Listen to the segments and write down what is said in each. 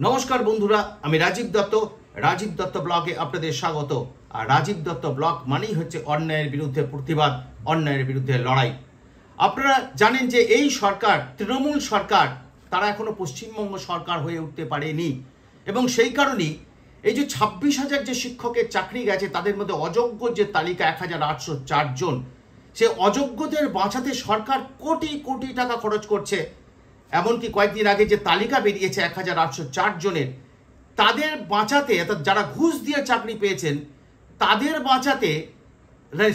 নমস্কার বন্ধুরা, আমি রাজীব দত্ত ব্লগে আপনাদের স্বাগত। আর রাজীব দত্ত ব্লগ মানেই হচ্ছে অন্যায়ের বিরুদ্ধে প্রতিবাদ, অন্যায়ের বিরুদ্ধে লড়াই। আপনারা জানেন যে এই সরকার, তৃণমূল সরকার, তারা এখনো পশ্চিমবঙ্গ সরকার হয়ে উঠতে পারেনি এবং সেই কারণেই এই যে 26,000 যে শিক্ষকের চাকরি গেছে তাদের মধ্যে অযোগ্য যে তালিকা 1,804 জন, সে অযোগ্যদের বাঁচাতে সরকার কোটি কোটি টাকা খরচ করছে। এমনকি কয়েকদিন আগে যে তালিকা বেরিয়েছে 1,804 জনের, তাদের বাঁচাতে, অর্থাৎ যারা ঘুষ দিয়ে চাকরি পেয়েছেন তাদের বাঁচাতে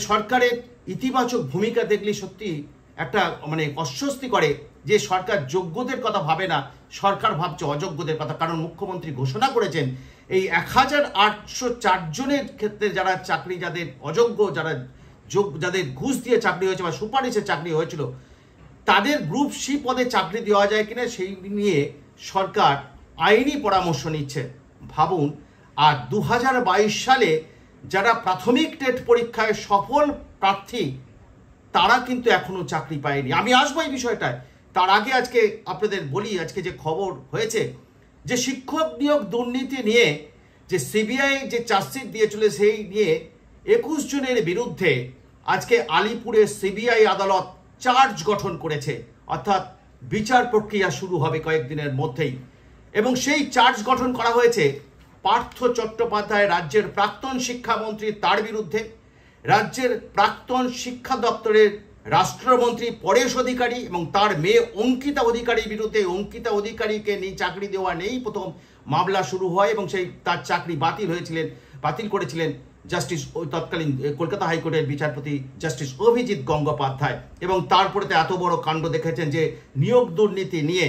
সরকারের ইতিবাচক ভূমিকা দেখলে সত্যি একটা অস্বস্তি করে যে সরকার যোগ্যদের কথা ভাবে না, সরকার ভাবছে অযোগ্যদের কথা। কারণ মুখ্যমন্ত্রী ঘোষণা করেছেন এই 1,804 জনের ক্ষেত্রে যারা চাকরি, যাদের অযোগ্য, যাদের ঘুষ দিয়ে চাকরি হয়েছে বা সুপারিশে চাকরি হয়েছিল, তাদের গ্রুপ সি পদে চাকরি দেওয়া যায় কিনা সেই নিয়ে সরকার আইনি পরামর্শ নিচ্ছে। ভাবুন, আর 2022 সালে যারা প্রাথমিক টেট পরীক্ষায় সফল প্রার্থী তারা কিন্তু এখনো চাকরি পায়নি। আমি আসবো এই বিষয়টায়, তার আগে আজকে আপনাদের বলি আজকে যে খবর হয়েছে যে শিক্ষক নিয়োগ দুর্নীতি নিয়ে যে সিবিআই যে চার্জশিট দিয়েছিল সেই নিয়ে 21 জনের বিরুদ্ধে আজকে আলিপুরের সিবিআই আদালত চার্জ গঠন করেছে, অর্থাৎ বিচার প্রক্রিয়া শুরু হবে কয়েকদিনের মধ্যেই। এবং সেই চার্জ গঠন করা হয়েছে পার্থ চট্টোপাধ্যায়, রাজ্যের প্রাক্তন শিক্ষামন্ত্রী, তার বিরুদ্ধে, রাজ্যের প্রাক্তন শিক্ষা দপ্তরের রাষ্ট্রমন্ত্রী পরেশ অধিকারী এবং তার মেয়ে অঙ্কিতা অধিকারীর বিরুদ্ধে। অঙ্কিতা অধিকারীকে নিয়ে চাকরি দেওয়া নেই প্রথম মামলা শুরু হয় এবং সেই তার চাকরি বাতিল করেছিলেন জাস্টিস তৎকালীন কলকাতা হাইকোর্টের বিচারপতি জাস্টিস অভিজিৎ গঙ্গোপাধ্যায়। এবং তারপরে তো এত বড় কাণ্ড দেখেছেন যে নিয়োগ দুর্নীতি নিয়ে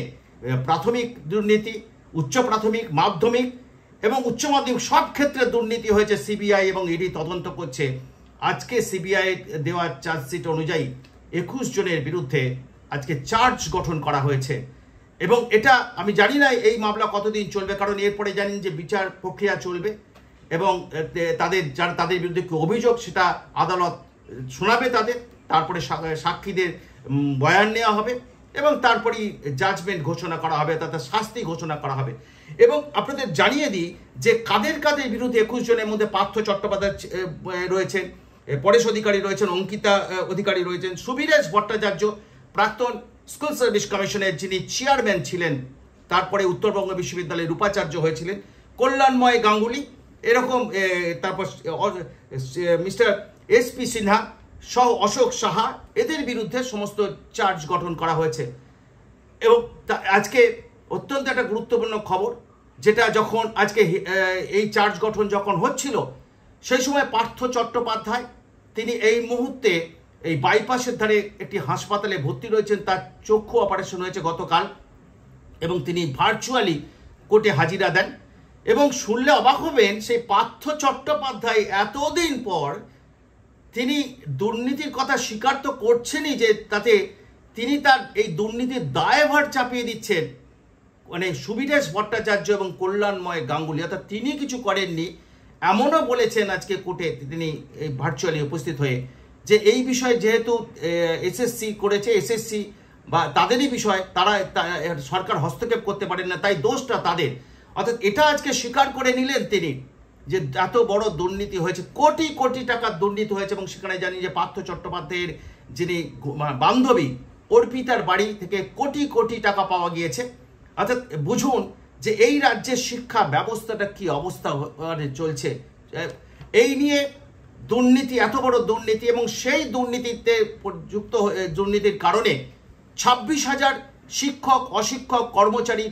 প্রাথমিক দুর্নীতি, উচ্চ প্রাথমিক, মাধ্যমিক এবং উচ্চ মাধ্যমিক সব ক্ষেত্রে দুর্নীতি হয়েছে। সিবিআই এবং ইডি তদন্ত করছে। আজকে সিবিআই দেওয়া চার্জশিট অনুযায়ী 21 জনের বিরুদ্ধে আজকে চার্জ গঠন করা হয়েছে। এবং এটা আমি জানি না এই মামলা কতদিন চলবে, কারণ এরপরে জানেন যে বিচার প্রক্রিয়া চলবে এবং তাদের বিরুদ্ধে কি অভিযোগ সেটা আদালত শোনাবে তাদের, তারপরে সাক্ষীদের বয়ান নেওয়া হবে এবং তারপরেই জাজমেন্ট ঘোষণা করা হবে, তাদের শাস্তি ঘোষণা করা হবে। এবং আপনাদের জানিয়ে দিই যে কাদের বিরুদ্ধে 21 জনের মধ্যে পার্থ চট্টোপাধ্যায় রয়েছেন, পরেশ অধিকারী রয়েছেন, অঙ্কিতা অধিকারী রয়েছেন, সুবীরেশ ভট্টাচার্য প্রাক্তন স্কুল সার্ভিস কমিশনের যিনি চেয়ারম্যান ছিলেন, তারপরে উত্তরবঙ্গ বিশ্ববিদ্যালয়ের উপাচার্য হয়েছিলেন, কল্যাণময় গাঙ্গুলি, এরকম, তারপর মিস্টার এসপি সিনহা সহ অশোক সাহা, এদের বিরুদ্ধে সমস্ত চার্জ গঠন করা হয়েছে। এবং আজকে অত্যন্ত একটা গুরুত্বপূর্ণ খবর, যেটা যখন আজকে এই চার্জ গঠন যখন হচ্ছিল সেই সময় পার্থ চট্টোপাধ্যায় তিনি এই মুহূর্তে এই বাইপাসের ধারে একটি হাসপাতালে ভর্তি রয়েছেন। তার চক্ষু অপারেশন হয়েছে গতকাল এবং তিনি ভার্চুয়ালি কোর্টে হাজিরা দেন। এবং শুনলে অবাক হবেন, সেই পার্থ চট্টোপাধ্যায় এতদিন পর তিনি দুর্নীতির কথা স্বীকার তো করছেনই, যে তাতে তিনি তার এই দুর্নীতির দায়ভার চাপিয়ে দিচ্ছেন সুবীরেশ ভট্টাচার্য এবং কল্যাণময় গাঙ্গুলি, অর্থাৎ তিনি কিছু করেননি এমনও বলেছেন আজকে কোর্টে তিনি ভার্চুয়ালি উপস্থিত হয়ে, যে এই বিষয়ে যেহেতু এসএসসি করেছে, এসএসসি বা তাদেরই বিষয়, তারা সরকার হস্তক্ষেপ করতে পারেন না, তাই দোষটা তাদের। অর্থাৎ এটা আজকে স্বীকার করে নিলেন তিনি যে এত বড় দুর্নীতি হয়েছে, কোটি কোটি টাকার দুর্নীতি হয়েছে। এবং সেখানে জানি যে পার্থ চট্টোপাধ্যায়ের যিনি বান্ধবী অর্পিতার বাড়ি থেকে কোটি কোটি টাকা পাওয়া গিয়েছে। অর্থাৎ বুঝুন যে এই রাজ্যের শিক্ষা ব্যবস্থাটা কি অবস্থা চলছে। এই নিয়ে দুর্নীতি, এত বড় দুর্নীতি, এবং সেই দুর্নীতিতে দুর্নীতির কারণে 26,000 শিক্ষক, অশিক্ষক, কর্মচারী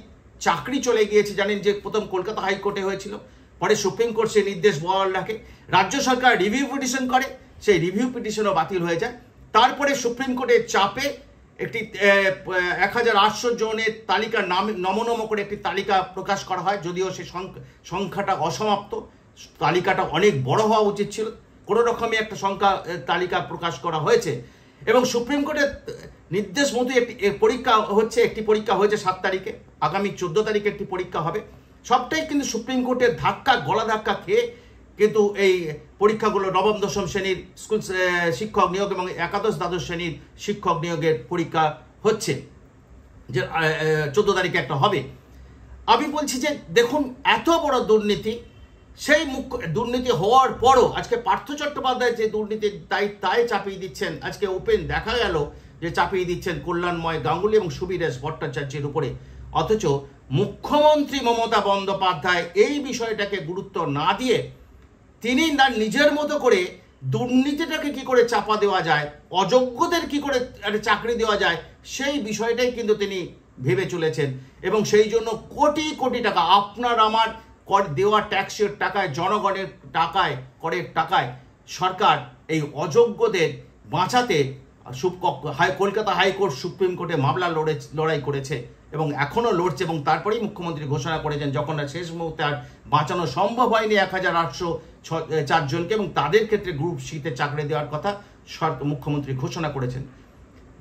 চাকরি চলে গিয়েছে। জানেন যে প্রথম কলকাতা হাইকোর্টে হয়েছিল, পরে সুপ্রিম কোর্ট সে নির্দেশ বহাল রাখে, রাজ্য সরকার রিভিউ পিটিশন করে, সেই রিভিউ পিটিশনও বাতিল হয়ে যায়। তারপরে সুপ্রিম কোর্টের চাপে একটি 1,800 জনের তালিকা নমনম করে একটি তালিকা প্রকাশ করা হয়, যদিও সে সংখ্যাটা অসমাপ্ত, তালিকাটা অনেক বড় হওয়া উচিত ছিল, কোনো রকমে একটা তালিকা প্রকাশ করা হয়েছে। এবং সুপ্রিম কোর্টের নির্দেশ মতো একটি পরীক্ষা হয়েছে 7 তারিখে, আগামী 14 তারিখে একটি পরীক্ষা হবে। সবটাই কিন্তু সুপ্রিম কোর্টের গলা ধাক্কা খেয়ে কিন্তু এই পরীক্ষাগুলো নবম দশম শ্রেণীর স্কুল শিক্ষক নিয়োগ এবং একাদশ দ্বাদশ শ্রেণীর শিক্ষক নিয়োগের পরীক্ষা হচ্ছে, যে 14 তারিখে একটা হবে। আমি বলছি যে দেখুন, এত বড় দুর্নীতি, সেই দুর্নীতি হওয়ার পরও আজকে পার্থ চট্টোপাধ্যায় যে দুর্নীতির তাই চাপিয়ে দিচ্ছেন, আজকে ওপেন দেখা গেল যে চাপিয়ে দিচ্ছেন কল্যাণময় গাঙ্গুলি এবং সুবীরেশ ভট্টাচার্যের উপরে। অথচ মুখ্যমন্ত্রী মমতা বন্দ্যোপাধ্যায় এই বিষয়টাকে গুরুত্ব না দিয়ে তিনি তার নিজের মতো করে দুর্নীতিটাকে কি করে চাপা দেওয়া যায়, অযোগ্যদের কি করে চাকরি দেওয়া যায়, সেই বিষয়টাই কিন্তু তিনি ভেবে চলেছেন। এবং সেই জন্য কোটি কোটি টাকা আপনার আমার কর দেওয়া ট্যাক্সের টাকায়, জনগণের টাকায়, করের টাকায় সরকার এই অযোগ্যদের বাঁচাতে কলকাতা হাইকোর্ট, সুপ্রিম কোর্টে মামলা লড়াই করেছে এবং এখনও লড়ছে। এবং তারপরেই মুখ্যমন্ত্রী ঘোষণা করেছেন, যখন শেষ মুহূর্তে আর বাঁচানো সম্ভব হয়নি 1804 জনকে, এবং তাদের ক্ষেত্রে গ্রুপ সিতে চাকরি দেওয়ার কথা মুখ্যমন্ত্রী ঘোষণা করেছেন।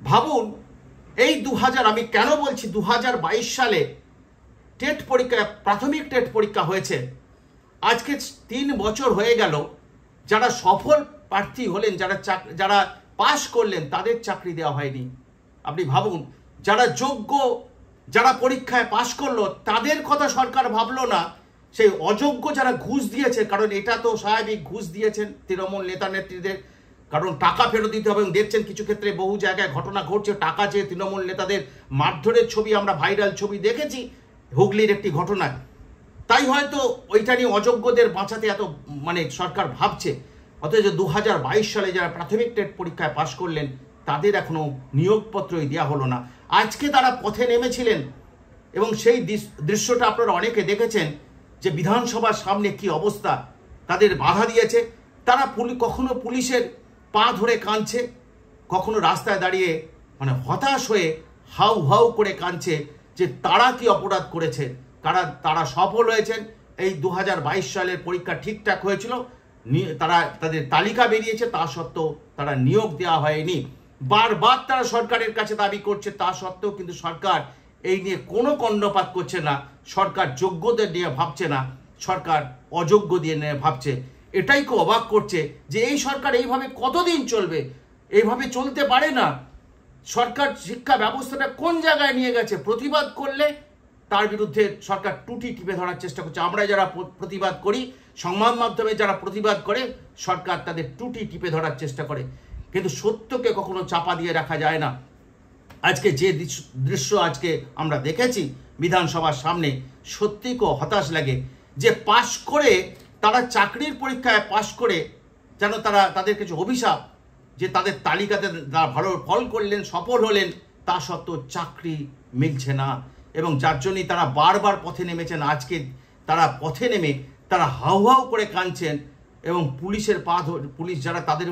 ভাবুন, এই 2000, আমি কেন বলছি 2022 সালে টেট পরীক্ষা, প্রাথমিক টেট পরীক্ষা হয়েছে, আজকে 3 বছর হয়ে গেল, যারা সফল প্রার্থী হলেন, যারা পাশ করলেন, তাদের চাকরি দেওয়া হয়নি। আপনি ভাবুন, যারা যোগ্য, যারা পরীক্ষায় পাশ করলো, তাদের কথা সরকার ভাবলো না। সেই অযোগ্য যারা ঘুষ দিয়েছে, কারণ এটা তো স্বাভাবিক, ঘুষ দিয়েছেন তৃণমূল নেতা নেত্রীদের, কারণ টাকা ফেরত দিতে হবে। এবং দেখছেন কিছু ক্ষেত্রে বহু জায়গায় ঘটনা ঘটছে, টাকা চেয়ে তৃণমূল নেতাদের মারধরের ছবি আমরা ভাইরাল ছবি দেখেছি হুগলির একটি ঘটনায়। তাই হয়তো ওইটা নিয়ে অযোগ্যদের বাঁচাতে এত সরকার ভাবছে। অথচ 2022 সালে যারা প্রাথমিক টেট পরীক্ষায় পাশ করলেন, তাদের এখনো নিয়োগপত্রই দেওয়া হলো না। আজকে তারা পথে নেমেছিলেন এবং সেই দৃশ্যটা আপনারা অনেকে দেখেছেন যে বিধানসভার সামনে কি অবস্থা, তাদের বাধা দিয়েছে। তারা কখনো পুলিশের পা ধরে কাঁদছে, কখনো রাস্তায় দাঁড়িয়ে হতাশ হয়ে হাউ হাউ করে কাঁদছে যে তারা কি অপরাধ করেছে, তারা সফল হয়েছেন। এই 2022 সালের পরীক্ষা ঠিকঠাক হয়েছিল, তাদের তালিকা বেরিয়েছে, তা সত্ত্বেও তারা নিয়োগ দেওয়া হয়নি। বারবার তারা সরকারের কাছে দাবি করছে, তা সত্ত্বেও কিন্তু সরকার এই নিয়ে কোনো কর্ণপাত করছে না। সরকার যোগ্যদের নিয়ে ভাবছে না, সরকার অযোগ্য দিয়ে নিয়ে ভাবছে। এটাই খুব অবাক করছে যে এই সরকার এইভাবে কতদিন চলবে? এইভাবে চলতে পারে না। সরকার শিক্ষা ব্যবস্থাটা কোন জায়গায় নিয়ে গেছে? প্রতিবাদ করলে তার বিরুদ্ধে সরকার টুটি টিপে ধরার চেষ্টা করছে। আমরা যারা প্রতিবাদ করি, সংবাদ মাধ্যমে যারা প্রতিবাদ করে, সরকার তাদের টুটি টিপে ধরার চেষ্টা করে, কিন্তু সত্যকে কখনো চাপা দিয়ে রাখা যায় না। আজকে যে দৃশ্য আজকে আমরা দেখেছি বিধানসভার সামনে, সত্যি খুব হতাশ লাগে যে পাশ করে তারা চাকরির পরীক্ষায় পাশ করে যেন তাদের কিছু অভিশাপ, যে তাদের তালিকাতে তারা ভালো ফল করলেন, সফল হলেন, তা সত্ত্বেও চাকরি মিলছে না। এবং যার জন্যই তারা বারবার পথে নেমেছেন। আজকে তারা পথে নেমে তারা হাউ হাউ করে কাঁদছেন এবং পুলিশের পুলিশ যারা তাদের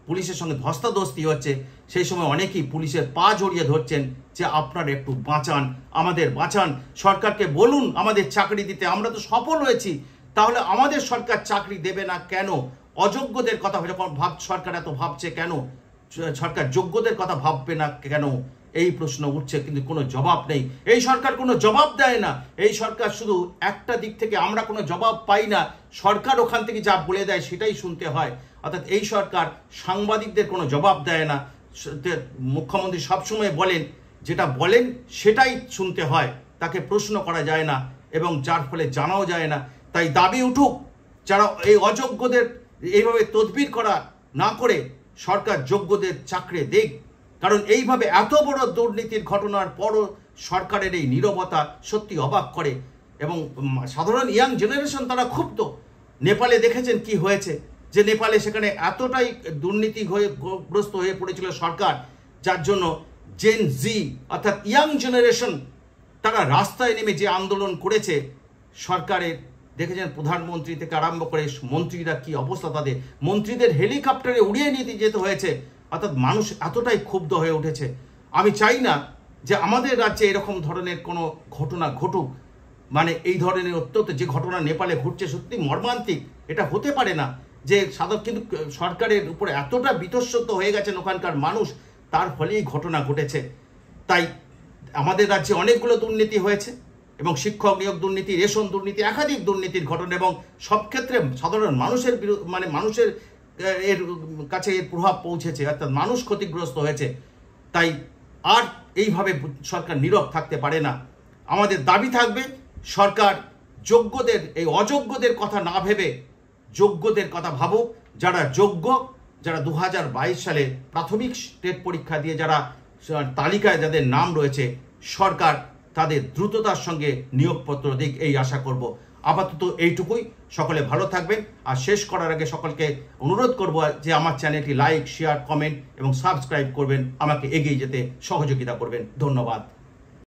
পুলিশের সঙ্গে ধস্তাধস্তি হচ্ছে, সেই সময় অনেকেই পুলিশের পা জড়িয়ে ধরছেন যে আপনারা একটু বাঁচান, আমাদের বাঁচান, সরকারকে বলুন আমাদের চাকরি দিতে, আমরা তো সফল হয়েছি, তাহলে আমাদের সরকার চাকরি দেবে না কেন? অযোগ্যদের কথা যখন সরকার এত ভাবছে কেন? সরকার যোগ্যদের কথা ভাববে না কেন? এই প্রশ্ন উঠছে, কিন্তু কোনো জবাব নেই। এই সরকার কোনো জবাব দেয় না। এই সরকার শুধু একটা দিক থেকে, আমরা কোনো জবাব পাই না, সরকার ওখান থেকে যা বলে দেয় সেটাই শুনতে হয়। অর্থাৎ এই সরকার সাংবাদিকদের কোনো জবাব দেয় না। মুখ্যমন্ত্রী সবসময় বলেন, যেটা বলেন সেটাই শুনতে হয়, তাকে প্রশ্ন করা যায় না এবং যার ফলে জানাও যায় না। তাই দাবি উঠুক, যারা এই অযোগ্যদের এইভাবে তদবির করা না করে সরকার যোগ্যদের চাকরি দেখ। কারণ এইভাবে এত বড় দুর্নীতির ঘটনার পরও সরকারের এই নীরবতা সত্যি অবাক করে। এবং সাধারণ ইয়াং জেনারেশন তারা ক্ষুব্ধ। নেপালে দেখেছেন কি হয়েছে, যে নেপালে সেখানে এতটাই দুর্নীতি গ্রস্ত হয়ে পড়েছিল সরকার, যার জন্য জেন জি অর্থাৎ ইয়াং জেনারেশন তারা রাস্তায় নেমে যে আন্দোলন করেছে, সরকারের দেখেছেন প্রধানমন্ত্রী থেকে আরম্ভ করে মন্ত্রীরা কি অবস্থা, তাদের মন্ত্রীদের হেলিকপ্টারে উড়িয়ে নিতে যেতে হয়েছে। অর্থাৎ মানুষ এতটাই ক্ষুব্ধ হয়ে উঠেছে। আমি চাই না যে আমাদের রাজ্যে এরকম ধরনের কোনো ঘটনা ঘটুক। এই ধরনের অত্যন্ত যে ঘটনা নেপালে ঘটছে সত্যি মর্মান্তিক, এটা হতে পারে না। যে কিন্তু সরকারের উপরে এতটা বিতস্রত হয়ে গেছেন ওখানকার মানুষ, তার ফলেই ঘটনা ঘটেছে। তাই আমাদের রাজ্যে অনেকগুলো দুর্নীতি হয়েছে এবং শিক্ষক নিয়োগ দুর্নীতি, রেশন দুর্নীতি, একাধিক দুর্নীতির ঘটনা, এবং সব ক্ষেত্রে সাধারণ মানুষের মানুষের এর কাছে এর প্রভাব পৌঁছেছে, অর্থাৎ মানুষ ক্ষতিগ্রস্ত হয়েছে। তাই আর এইভাবে সরকার নীরব থাকতে পারে না। আমাদের দাবি থাকবে সরকার যোগ্যদের, এই অযোগ্যদের কথা না ভেবে যোগ্যদের কথা ভাবুক। যারা যোগ্য, যারা 2022 সালে প্রাথমিক টেট পরীক্ষা দিয়ে যারা তালিকায় যাদের নাম রয়েছে, সরকার তাদের দ্রুততার সঙ্গে নিয়োগপত্র দিক, এই আশা করব। আপাতত এইটুকুই। সকলে ভালো থাকবেন। আর শেষ করার আগে সকলকে অনুরোধ করব যে আমার চ্যানেলটি লাইক, শেয়ার, কমেন্ট এবং সাবস্ক্রাইব করবেন, আমাকে এগিয়ে যেতে সহযোগিতা করবেন। ধন্যবাদ।